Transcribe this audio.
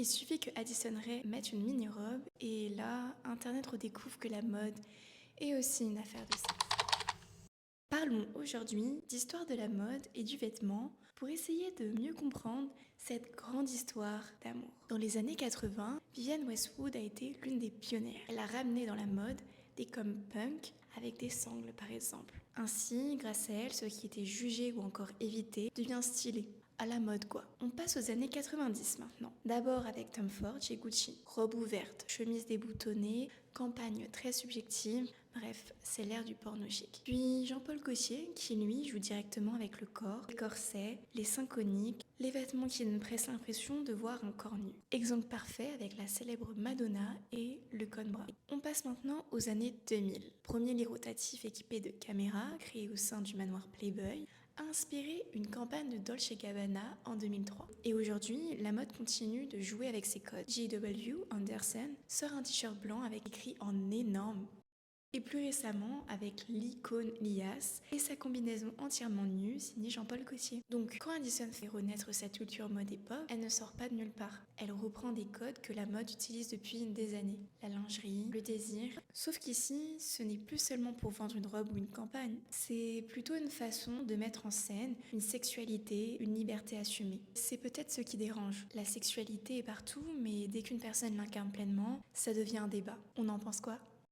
Il suffit que Addison Rae mette une mini-robe et là, Internet redécouvre que la mode est aussi une affaire de sexe. Parlons aujourd'hui d'histoire de la mode et du vêtement pour essayer de mieux comprendre cette grande histoire d'amour. Dans les années 80, Vivienne Westwood a été l'une des pionnières. Elle a ramené dans la mode des coms punk avec des sangles par exemple. Ainsi, grâce à elle, ce qui était jugé ou encore évité devient stylé. À la mode quoi. On passe aux années 90 maintenant. D'abord avec Tom Ford chez Gucci. Robe ouverte, chemise déboutonnée, campagne très subjective, bref, c'est l'ère du porno chic. Puis Jean-Paul Gaultier qui lui joue directement avec le corps, les corsets, les seins coniques, les vêtements qui donnent presque l'impression de voir un corps nu. Exemple parfait avec la célèbre Madonna et le code bras. On passe maintenant aux années 2000. Premier lit rotatif équipé de caméras créé au sein du manoir Playboy a inspiré une campagne de Dolce & Gabbana en 2003. Et aujourd'hui, la mode continue de jouer avec ses codes. J.W. Anderson sort un t-shirt blanc avec écrit en énorme. Et plus récemment, avec l'icône Lias et sa combinaison entièrement nue signée Jean-Paul Gaultier. Donc, quand Addison fait renaître cette culture mode et pop, elle ne sort pas de nulle part. Elle reprend des codes que la mode utilise depuis des années. La lingerie, le désir. Sauf qu'ici, ce n'est plus seulement pour vendre une robe ou une campagne. C'est plutôt une façon de mettre en scène une sexualité, une liberté assumée. C'est peut-être ce qui dérange. La sexualité est partout, mais dès qu'une personne l'incarne pleinement, ça devient un débat. On en pense quoi ?